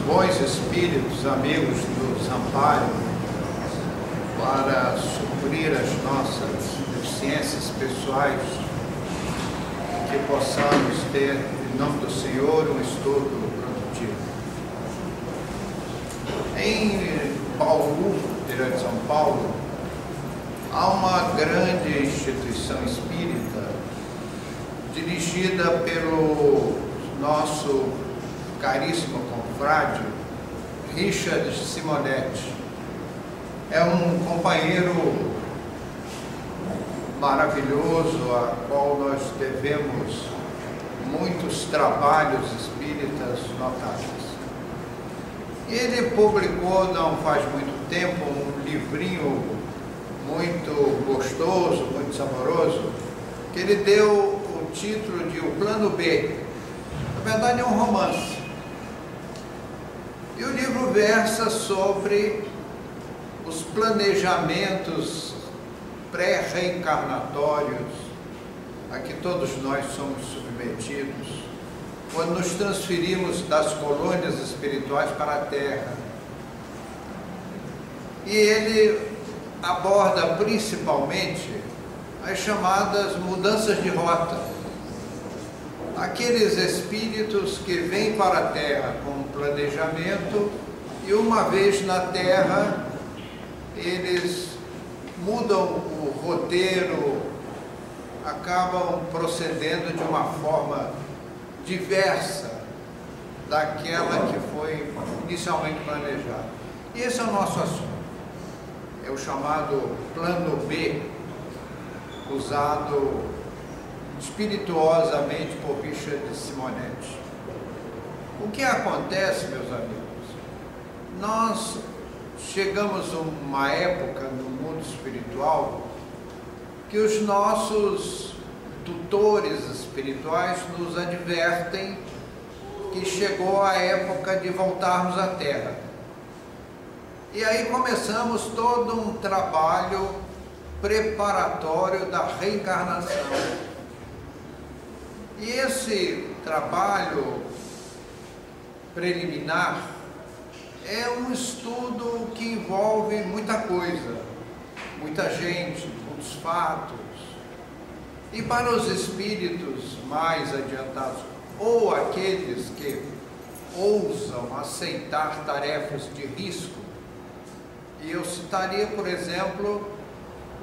bons espíritos, amigos do Amparo, para suprir as nossas deficiências pessoais, que possamos ter, em nome do Senhor, um estudo produtivo. Em Bauru, interior de São Paulo, há uma grande instituição espírita dirigida pelo nosso caríssimo confrade Richard Simonetti. É um companheiro maravilhoso, a qual nós devemos muitos trabalhos espíritas notáveis. Ele publicou, não faz muito tempo, um livrinho muito gostoso, muito saboroso, que ele deu o título de O Plano B. Na verdade é um romance. E o livro versa sobre os planejamentos pré-reencarnatórios a que todos nós somos submetidos quando nos transferimos das colônias espirituais para a Terra. E ele aborda principalmente as chamadas mudanças de rota. Aqueles espíritos que vêm para a Terra com um planejamento e uma vez na Terra eles mudam o roteiro, acabam procedendo de uma forma diversa daquela que foi inicialmente planejada. E esse é o nosso assunto. É o chamado Plano B, usado espirituosamente por Richard Simonetti. O que acontece, meus amigos? Nós chegamos a uma época no mundo espiritual que os nossos tutores espirituais nos advertem que chegou a época de voltarmos à Terra. E aí começamos todo um trabalho preparatório da reencarnação. E esse trabalho preliminar é um estudo que envolve muita coisa, muita gente, muitos fatos. E para os espíritos mais adiantados, ou aqueles que ousam aceitar tarefas de risco, e eu citaria, por exemplo,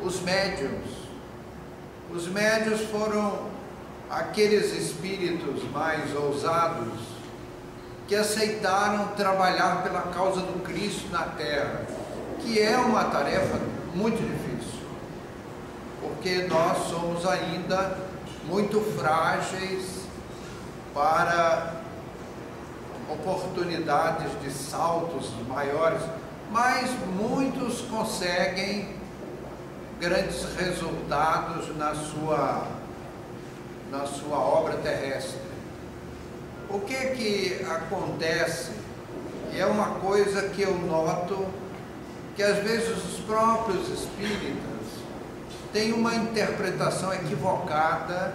os médiuns. Os médiuns foram aqueles espíritos mais ousados que aceitaram trabalhar pela causa do Cristo na Terra, que é uma tarefa muito difícil, porque nós somos ainda muito frágeis para oportunidades de saltos maiores, mas muitos conseguem grandes resultados na sua obra terrestre. O que acontece, e é uma coisa que eu noto, que às vezes os próprios espíritas têm uma interpretação equivocada,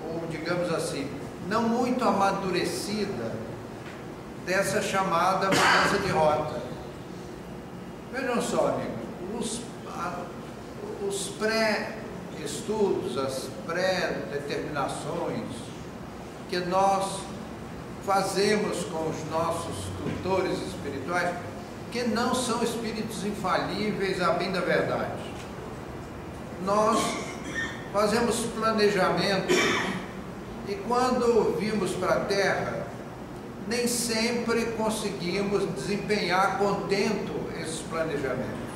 ou digamos assim, não muito amadurecida, dessa chamada mudança de rota. Vejam só, amigos, os pré-estudos, as pré-determinações que nós fazemos com os nossos tutores espirituais, que não são espíritos infalíveis, a bem da verdade. Nós fazemos planejamento e quando vimos para a Terra, nem sempre conseguimos desempenhar contento esses planejamentos.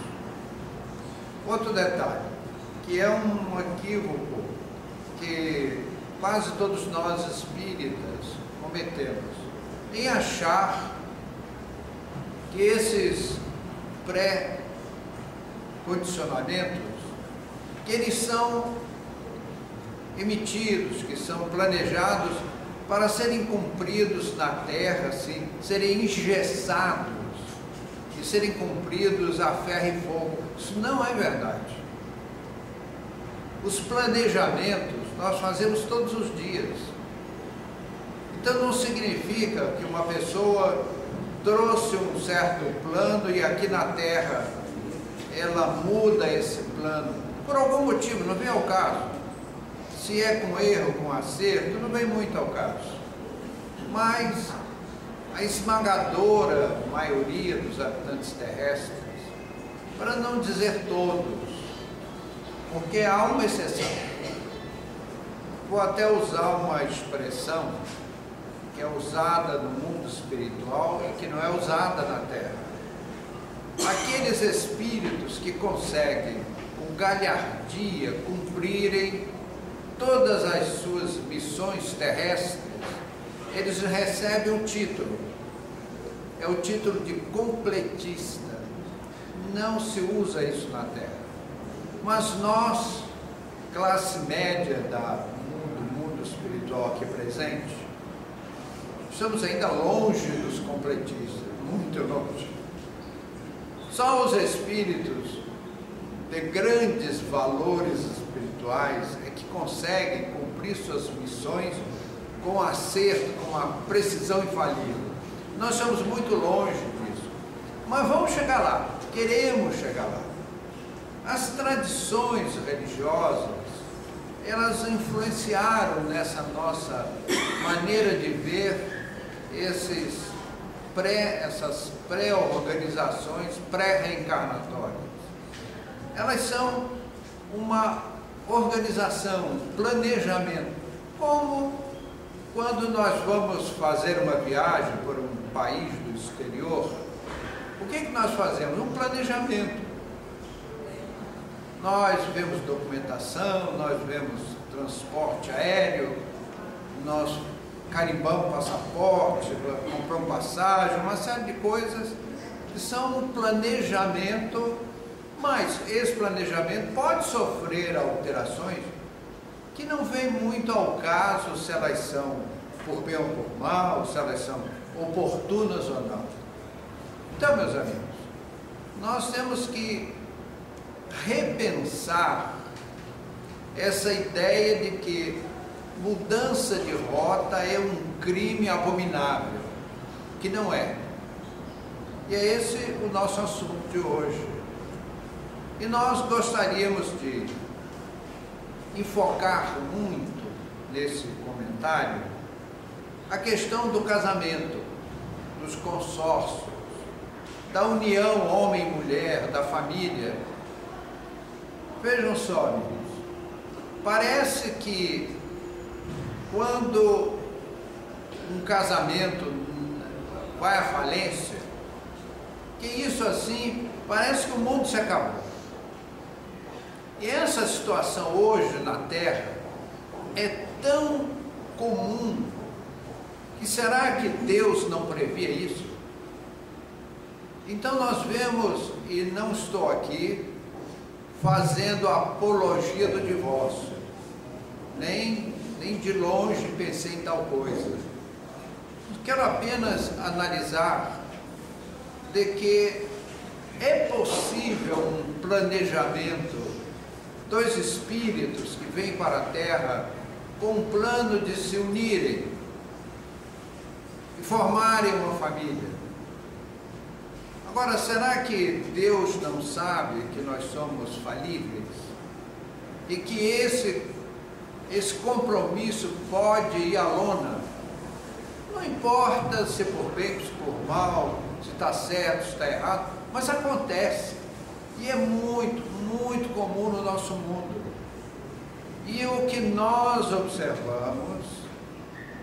Outro detalhe, que é um equívoco que quase todos nós espíritas cometemos, em achar que esses pré-condicionamentos, que eles são emitidos, que são planejados para serem cumpridos na Terra, assim, serem engessados e serem cumpridos a ferro e fogo. Isso não é verdade. Os planejamentos nós fazemos todos os dias. Então não significa que uma pessoa trouxe um certo plano e aqui na Terra ela muda esse plano por algum motivo, não vem ao caso. Se é com erro, com acerto, não vem muito ao caso. Mas a esmagadora maioria dos habitantes terrestres, para não dizer todos, porque há uma exceção, vou até usar uma expressão que é usada no mundo espiritual e que não é usada na Terra. Aqueles espíritos que conseguem, com galhardia, cumprirem todas as suas missões terrestres, eles recebem um título, é o título de completista. Não se usa isso na Terra. Mas nós, classe média do mundo espiritual aqui presente, estamos ainda longe dos completistas, muito longe. Só os espíritos de grandes valores espirituais é que conseguem cumprir suas missões com acerto, com uma precisão infalível. Nós estamos muito longe disso, mas vamos chegar lá, queremos chegar lá. As tradições religiosas, elas influenciaram nessa nossa maneira de ver essas pré-organizações pré-reencarnatórias. Elas são uma organização, um planejamento, como quando nós vamos fazer uma viagem por um país do exterior, o que nós fazemos? Um planejamento. Nós vemos documentação, nós vemos transporte aéreo, nós carimbamos passaporte, compramos passagem, uma série de coisas que são um planejamento, mas esse planejamento pode sofrer alterações que não vem muito ao caso se elas são por bem ou por mal, se elas são oportunas ou não. Então, meus amigos, nós temos que repensar essa ideia de que mudança de rota é um crime abominável, que não é. E é esse o nosso assunto de hoje. E nós gostaríamos de enfocar muito nesse comentário a questão do casamento, dos consórcios, da união homem e mulher, da família. Vejam só, amigos, parece que quando um casamento vai à falência, que isso assim, parece que o mundo se acabou. E essa situação hoje na Terra é tão comum, que será que Deus não previa isso? Então nós vemos, e não estou aqui fazendo apologia do divórcio, nem de longe pensei em tal coisa. Quero apenas analisar de que é possível um planejamento dos espíritos que vêm para a Terra com um plano de se unirem e formarem uma família. Agora, será que Deus não sabe que nós somos falíveis? E que esse compromisso pode ir à lona? Não importa se por bem, se por mal, se está certo, se está errado, mas acontece. E é muito, muito comum no nosso mundo. E o que nós observamos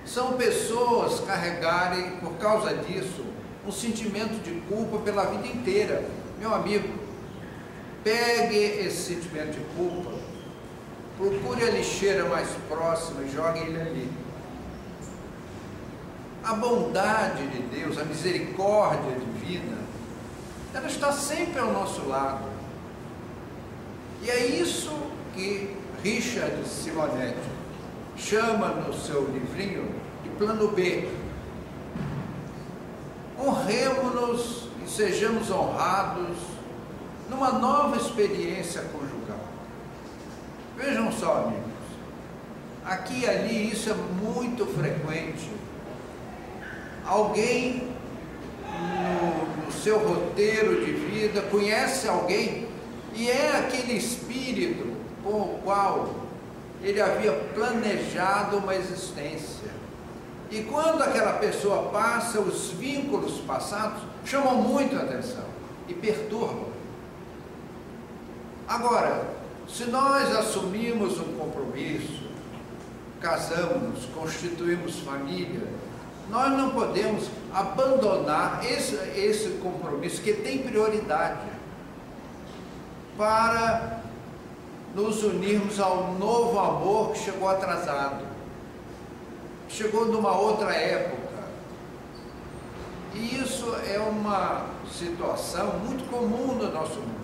são pessoas carregarem, por causa disso, um sentimento de culpa pela vida inteira. Meu amigo, pegue esse sentimento de culpa, procure a lixeira mais próxima e jogue ele ali. A bondade de Deus, a misericórdia divina, ela está sempre ao nosso lado. E é isso que Richard Simonetti chama no seu livrinho de plano B. Honremo-nos e sejamos honrados numa nova experiência conjugal. Vejam só, amigos, aqui e ali isso é muito frequente. Alguém seu roteiro de vida, conhece alguém e é aquele espírito com o qual ele havia planejado uma existência. E quando aquela pessoa passa, os vínculos passados chamam muito a atenção e perturbam. Agora, se nós assumimos um compromisso, casamos, constituímos família, nós não podemos abandonar esse compromisso que tem prioridade para nos unirmos ao novo amor que chegou atrasado, chegou numa outra época. E isso é uma situação muito comum no nosso mundo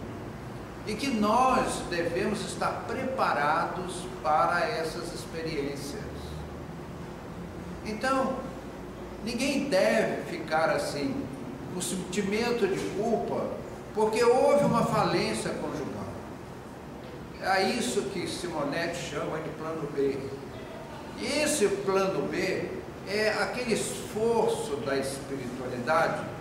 e que nós devemos estar preparados para essas experiências. Então, ninguém deve ficar assim, com sentimento de culpa, porque houve uma falência conjugal. É isso que Simonetti chama de plano B. E esse plano B é aquele esforço da espiritualidade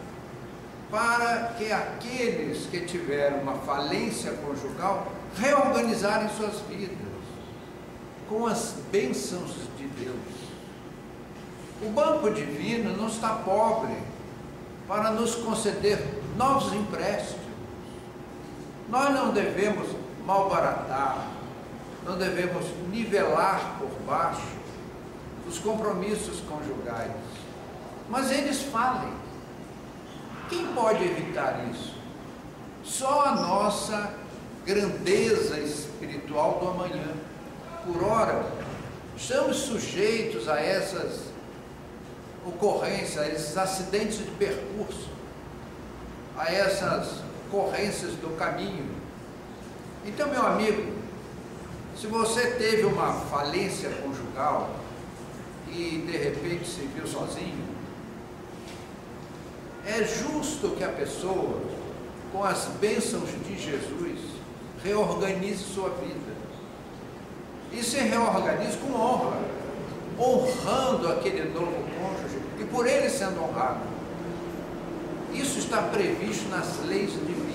para que aqueles que tiveram uma falência conjugal reorganizarem suas vidas com as bênçãos de Deus. O banco divino não está pobre para nos conceder novos empréstimos. Nós não devemos malbaratar, não devemos nivelar por baixo os compromissos conjugais, mas eles falem. Quem pode evitar isso? Só a nossa grandeza espiritual do amanhã. Por ora, estamos sujeitos a essas ocorrências, a esses acidentes de percurso, a essas ocorrências do caminho. Então, meu amigo, se você teve uma falência conjugal e de repente se viu sozinho, é justo que a pessoa, com as bênçãos de Jesus, reorganize sua vida. E se reorganize com honra, honrando aquele novo cônjuge e por ele sendo honrado. Isso está previsto nas leis divinas,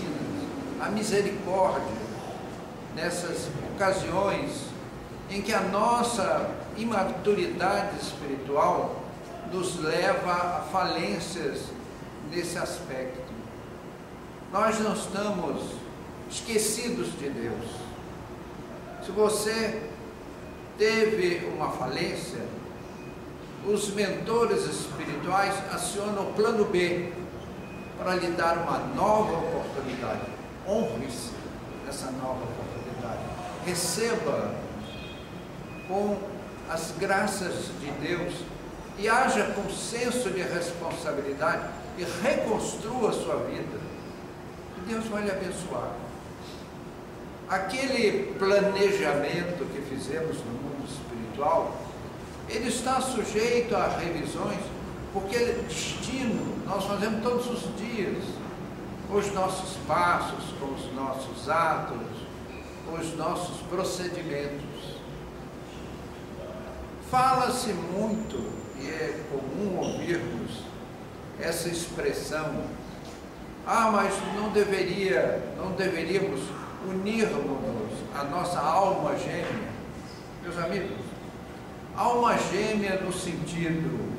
a misericórdia, nessas ocasiões em que a nossa imaturidade espiritual nos leva a falências nesse aspecto. Nós não estamos esquecidos de Deus. Se você teve uma falência, os mentores espirituais acionam o plano B para lhe dar uma nova oportunidade. Honre-se nessa nova oportunidade. Receba com as graças de Deus e haja com senso de responsabilidade e reconstrua a sua vida. E Deus vai lhe abençoar. Aquele planejamento que fizemos no mundo espiritual, ele está sujeito a revisões, porque destino nós fazemos todos os dias, os nossos passos, com os nossos atos, os nossos procedimentos. Fala-se muito, e é comum ouvirmos essa expressão: ah, mas não deveríamos unirmos a nossa alma gêmea. Meus amigos, alma gêmea no sentido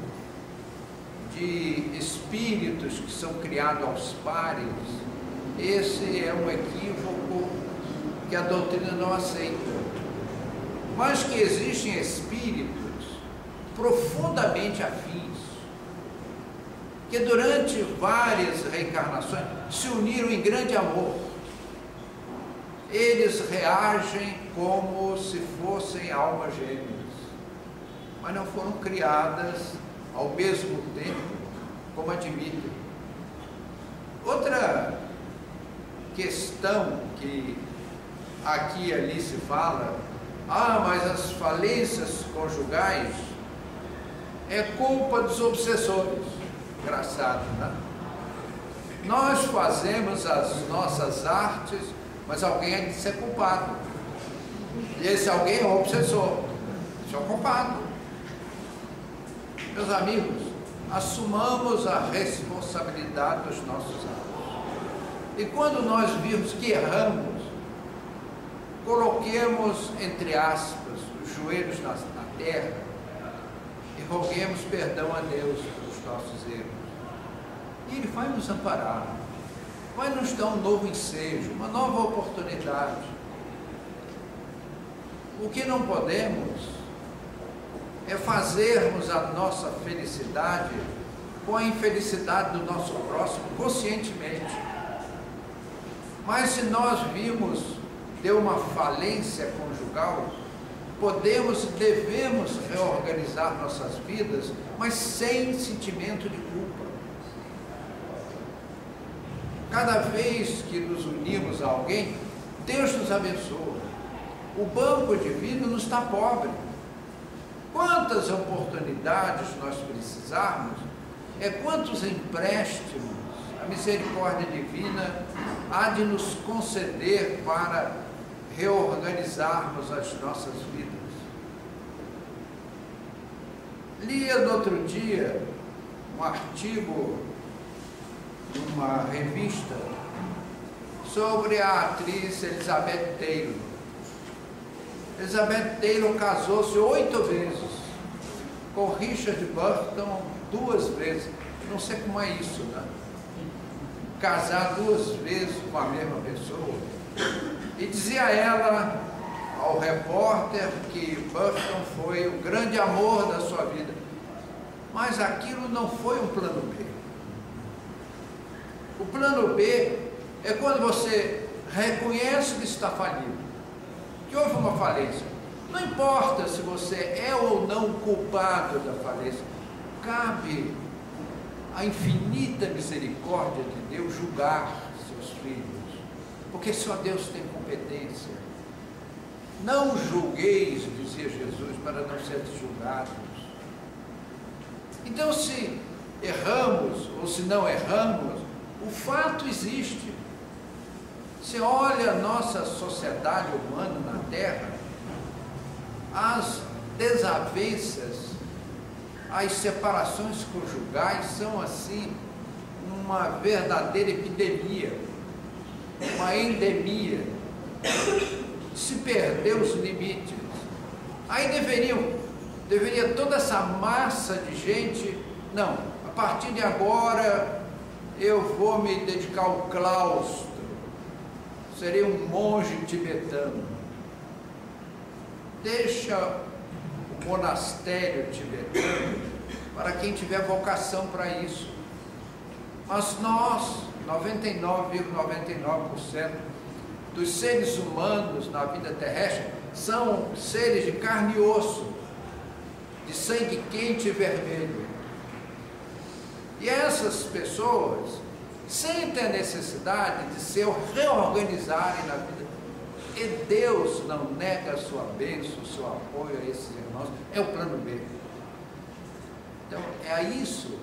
de espíritos que são criados aos pares, esse é um equívoco que a doutrina não aceita. Mas que existem espíritos profundamente afins, que durante várias reencarnações se uniram em grande amor. Eles reagem como se fossem almas gêmeas, mas não foram criadas ao mesmo tempo, como admitem. Outra questão que aqui e ali se fala: ah, mas as falências conjugais é culpa dos obsessores. Engraçado, né? Nós fazemos as nossas artes, mas alguém é de ser culpado. E esse alguém é o obsessor. Esse é o culpado. Meus amigos, assumamos a responsabilidade dos nossos atos. E quando nós vimos que erramos, coloquemos, entre aspas, os joelhos na terra e roguemos perdão a Deus pelos nossos erros. E Ele vai nos amparar, vai nos dar um novo ensejo, uma nova oportunidade. O que não podemos é fazermos a nossa felicidade com a infelicidade do nosso próximo, conscientemente. Mas se nós vimos de uma falência conjugal, podemos e devemos reorganizar nossas vidas, mas sem sentimento de culpa. Cada vez que nos unimos a alguém, Deus nos abençoa. O banco de vida não está pobre. Quantas oportunidades nós precisarmos, quantos empréstimos a misericórdia divina há de nos conceder para reorganizarmos as nossas vidas. Lia no outro dia um artigo numa revista sobre a atriz Elizabeth Taylor. Elizabeth Taylor casou-se 8 vezes com Richard Burton 2 vezes. Não sei como é isso, né? Casar 2 vezes com a mesma pessoa. E dizia ela ao repórter que Burton foi o grande amor da sua vida. Mas aquilo não foi um plano B. O plano B é quando você reconhece que está falido, que houve uma falência. Não importa se você é ou não culpado da falência, cabe a infinita misericórdia de Deus julgar seus filhos, porque só Deus tem competência. Não julgueis, dizia Jesus, para não seres julgados. Então, se erramos ou se não erramos, o fato existe. Você olha a nossa sociedade humana na Terra, as desavenças, as separações conjugais são assim uma verdadeira epidemia, uma endemia. Se perder os limites. Aí deveria toda essa massa de gente, não, a partir de agora eu vou me dedicar ao claustro, serei um monge tibetano. Deixa o monastério tibetano para quem tiver vocação para isso. Mas nós, 99,99% dos seres humanos na vida terrestre, são seres de carne e osso, de sangue quente e vermelho. E essas pessoas sentem a necessidade de se reorganizarem na vida. E Deus não nega a sua bênção, o seu apoio a esses irmãos. É o plano B. Então, é a isso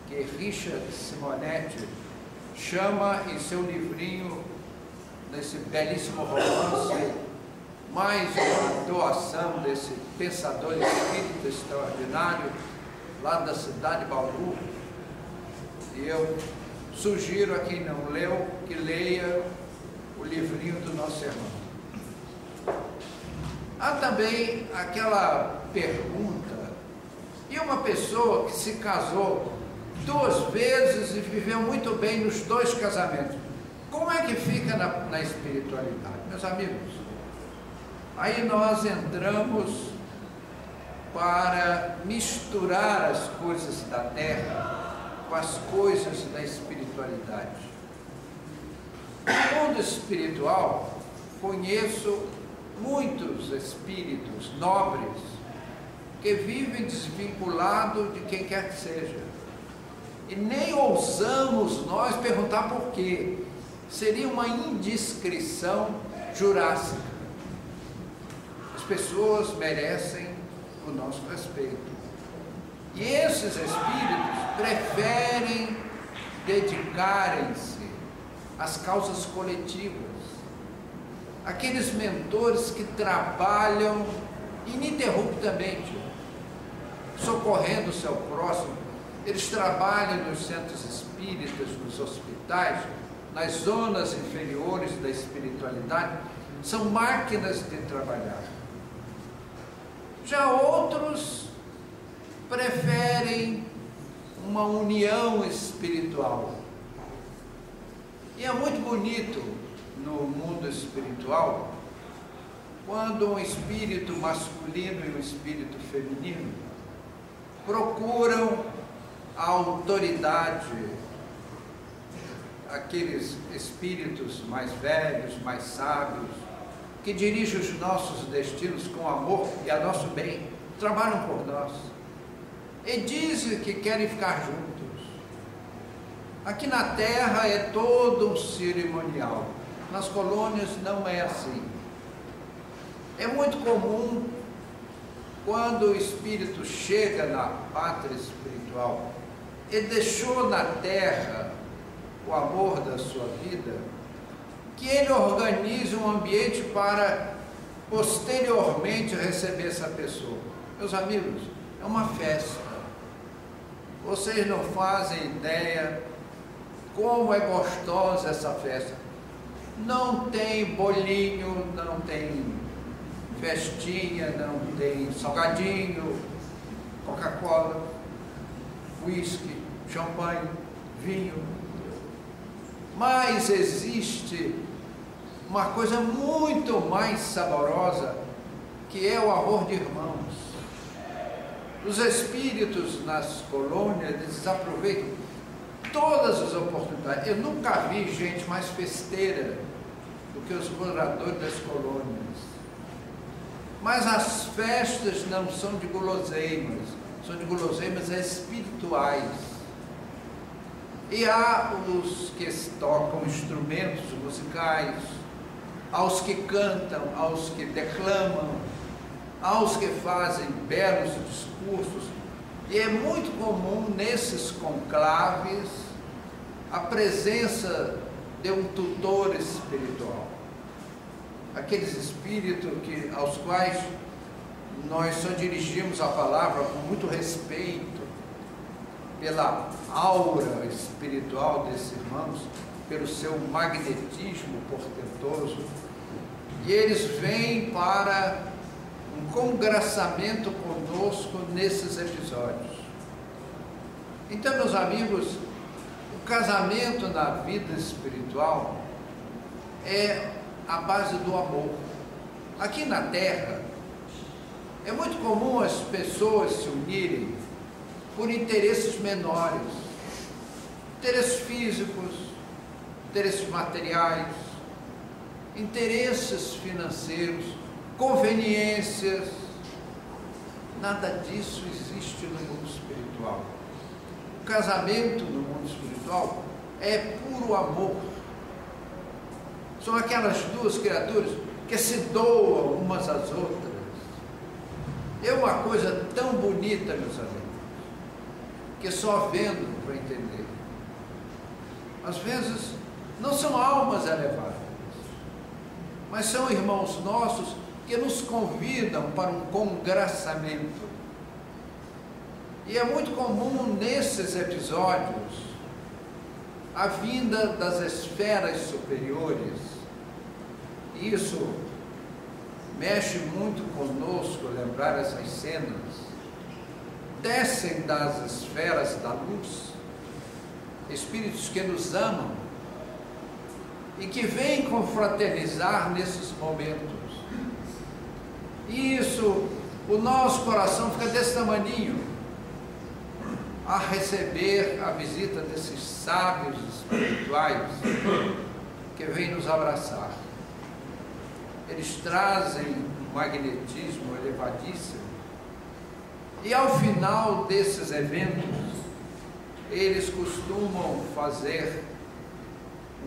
que Richard Simonetti chama em seu livrinho, nesse belíssimo romance, mais uma doação desse pensador espírita extraordinário, lá da cidade de Bauru. E eu sugiro a quem não leu, que leia o livrinho do nosso irmão. Há também aquela pergunta, e uma pessoa que se casou 2 vezes e viveu muito bem nos 2 casamentos, como é que fica na espiritualidade? Meus amigos, aí nós entramos para misturar as coisas da terra com as coisas da espiritualidade. No mundo espiritual, conheço muitos espíritos nobres que vivem desvinculados de quem quer que seja. E nem ousamos nós perguntar por quê. Seria uma indiscrição jurássica. As pessoas merecem o nosso respeito. E esses espíritos preferem dedicarem-se às causas coletivas. Aqueles mentores que trabalham ininterruptamente, socorrendo o seu próximo. Eles trabalham nos centros espíritas, nos hospitais, nas zonas inferiores da espiritualidade, são máquinas de trabalhar. Já outros preferem uma união espiritual. E é muito bonito no mundo espiritual quando um espírito masculino e um espírito feminino procuram a autoridade, aqueles espíritos mais velhos, mais sábios, que dirigem os nossos destinos com amor e a nosso bem, trabalham por nós e dizem que querem ficar juntos. Aqui na Terra é todo um cerimonial, nas colônias não é assim. É muito comum, quando o espírito chega na pátria espiritual e deixou na Terra o amor da sua vida, que ele organize um ambiente para posteriormente receber essa pessoa. Meus amigos, é uma festa. Vocês não fazem ideia como é gostosa essa festa. Não tem bolinho, não tem festinha, não tem salgadinho, Coca-Cola, whisky, champanhe, vinho. Mas existe uma coisa muito mais saborosa, que é o amor de irmãos. Os espíritos nas colônias, eles aproveitam todas as oportunidades. Eu nunca vi gente mais festeira do que os moradores das colônias. Mas as festas não são de guloseimas, são de guloseimas espirituais. E há os que tocam instrumentos musicais, aos que cantam, aos que declamam, aos que fazem belos discursos. E é muito comum nesses conclaves a presença de um tutor espiritual. Aqueles espíritos aos quais nós só dirigimos a palavra com muito respeito, pela aura espiritual desses irmãos, pelo seu magnetismo portentoso, e eles vêm para um congraçamento conosco nesses episódios. Então, meus amigos, o casamento na vida espiritual é a base do amor. Aqui na Terra, é muito comum as pessoas se unirem por interesses menores, interesses físicos, interesses materiais, interesses financeiros, conveniências. Nada disso existe no mundo espiritual. O casamento no mundo espiritual é puro amor. São aquelas duas criaturas que se doam umas às outras. É uma coisa tão bonita, meus amigos, que só vendo para entender. Às vezes não são almas elevadas, mas são irmãos nossos que nos convidam para um congraçamento. E é muito comum nesses episódios a vinda das esferas superiores. Isso mexe muito conosco lembrar essas cenas. Descem das esferas da luz espíritos que nos amam e que vêm confraternizar nesses momentos. Isso, o nosso coração fica desse tamaninho a receber a visita desses sábios espirituais que vêm nos abraçar. Eles trazem um magnetismo elevadíssimo. E ao final desses eventos, eles costumam fazer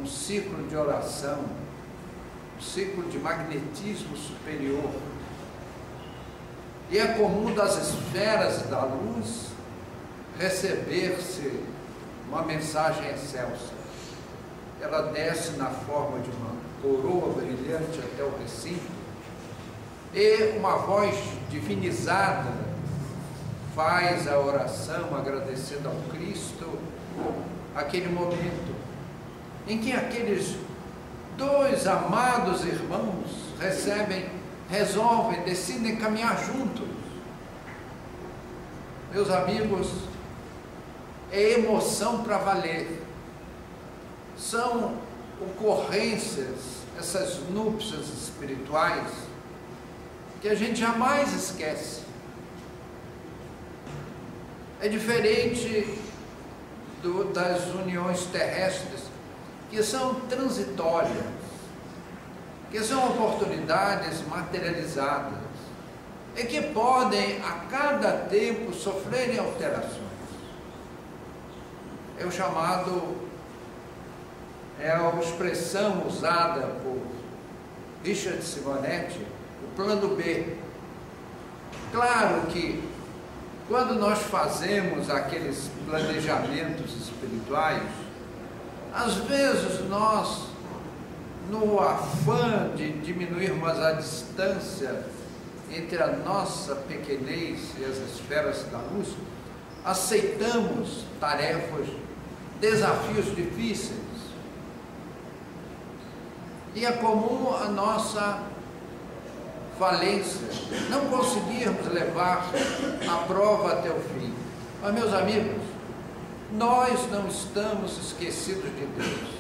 um ciclo de oração, um ciclo de magnetismo superior. E é comum das esferas da luz receber-se uma mensagem excelsa. Ela desce na forma de uma coroa brilhante até o recinto, e uma voz divinizada faz a oração agradecendo ao Cristo aquele momento. em que aqueles dois amados irmãos resolvem, decidem caminhar juntos. Meus amigos, é emoção para valer. São ocorrências, essas núpcias espirituais, que a gente jamais esquece. É diferente das uniões terrestres, que são transitórias, que são oportunidades materializadas, e que podem, a cada tempo, sofrerem alterações. É o chamado, é a expressão usada por Richard Simonetti, o plano B. Claro que, quando nós fazemos aqueles planejamentos espirituais, às vezes nós, no afã de diminuirmos a distância entre a nossa pequenez e as esferas da luz, aceitamos tarefas, desafios difíceis. E é comum a nossa falência, não conseguirmos levar a prova até o fim. Mas, meus amigos, nós não estamos esquecidos de Deus.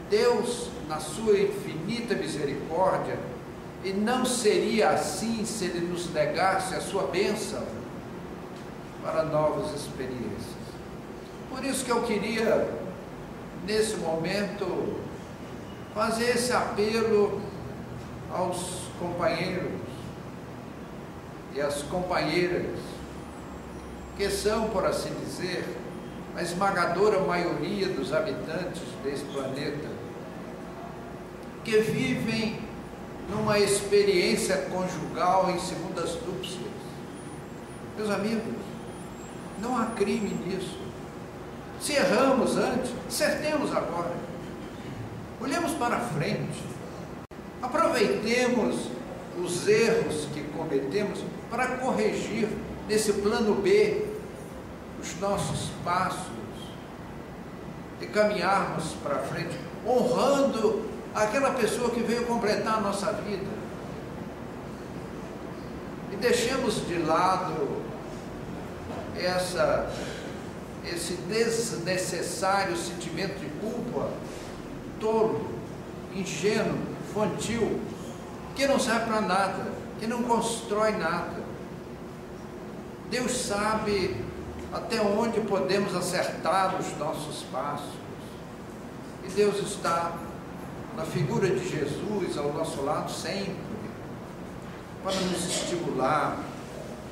Deus, na sua infinita misericórdia, e não seria assim se Ele nos negasse a sua bênção para novas experiências. Por isso que eu queria, nesse momento, fazer esse apelo aos companheiros e às companheiras, que são, por assim dizer, a esmagadora maioria dos habitantes desse planeta, que vivem numa experiência conjugal em segundas núpcias. Meus amigos, não há crime nisso. Se erramos antes, acertemos agora. Olhemos para frente. Aproveitemos os erros que cometemos para corrigir nesse plano B os nossos passos e caminharmos para frente, honrando aquela pessoa que veio completar a nossa vida. E deixemos de lado esse desnecessário sentimento de culpa, tolo, ingênuo, infantil, que não serve para nada, que não constrói nada. Deus sabe até onde podemos acertar os nossos passos. E Deus está na figura de Jesus ao nosso lado sempre, para nos estimular,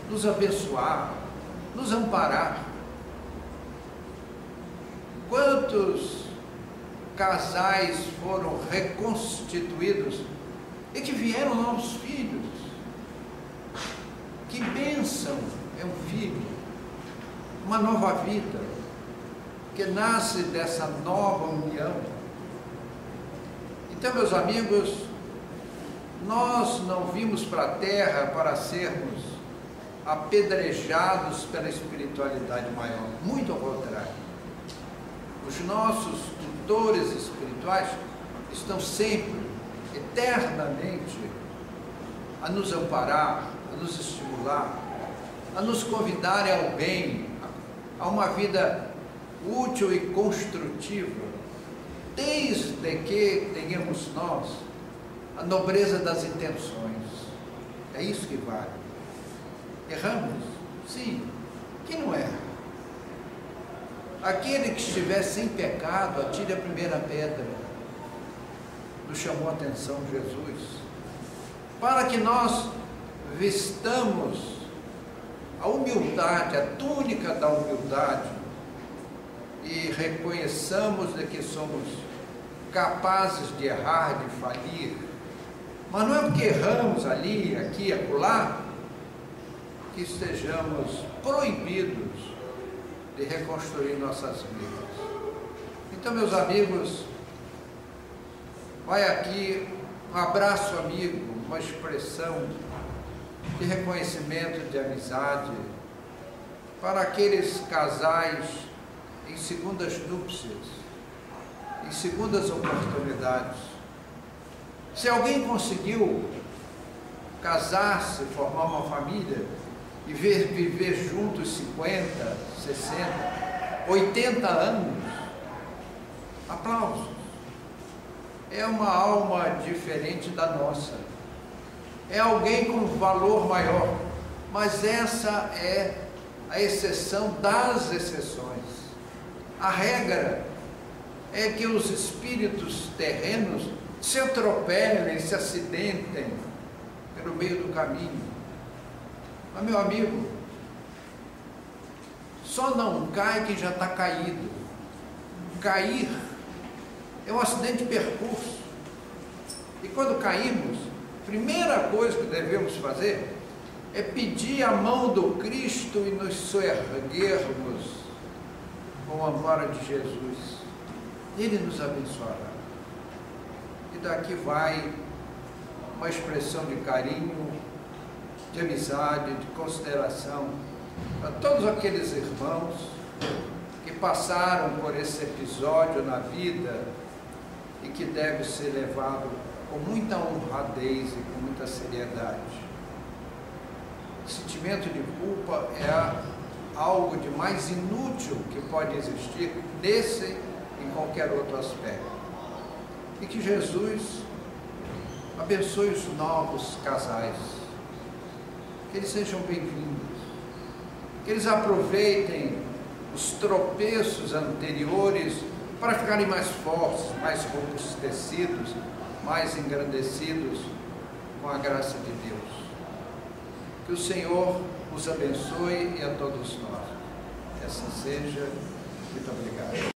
nos abençoar, nos amparar. Quantos casais foram reconstituídos e que vieram novos filhos? Que bênção é um filho, uma nova vida, que nasce dessa nova união. Então, meus amigos, nós não vimos para a Terra para sermos apedrejados pela espiritualidade maior, muito ao contrário. Os nossos tutores espirituais estão sempre, eternamente, a nos amparar, a nos estimular, a nos convidar ao bem, a uma vida útil e construtiva, desde que tenhamos nós a nobreza das intenções. É isso que vale. Erramos? Sim. Quem não erra? Aquele que estiver sem pecado, atire a primeira pedra. Nos chamou a atenção Jesus, para que nós vistamos a humildade, a túnica da humildade, e reconheçamos de que somos capazes de errar, de falir, mas não é porque erramos ali, aqui, acolá, que estejamos proibidos de reconstruir nossas vidas. Então, meus amigos, vai aqui um abraço amigo, uma expressão de reconhecimento, de amizade, para aqueles casais em segundas núpcias, em segundas oportunidades. Se alguém conseguiu casar-se, formar uma família e viver juntos 50, 60, 80 anos, aplausos. É uma alma diferente da nossa. É alguém com valor maior. Mas essa é a exceção das exceções. A regra é que os espíritos terrenos se atropelem, se acidentem pelo meio do caminho. Mas, meu amigo, só não cai quem já está caído. Cair é um acidente de percurso. E quando caímos, a primeira coisa que devemos fazer é pedir a mão do Cristo e nos soerguermos com o amparo de Jesus. Ele nos abençoará. E daqui vai uma expressão de carinho, de amizade, de consideração para todos aqueles irmãos que passaram por esse episódio na vida e que deve ser levado com muita honradez e com muita seriedade. O sentimento de culpa é algo de mais inútil que pode existir nesse e em qualquer outro aspecto. E que Jesus abençoe os novos casais, que eles sejam bem-vindos, que eles aproveitem os tropeços anteriores para ficarem mais fortes, mais robustecidos, mais engrandecidos com a graça de Deus. Que o Senhor os abençoe e a todos nós. Que assim seja. Muito obrigado.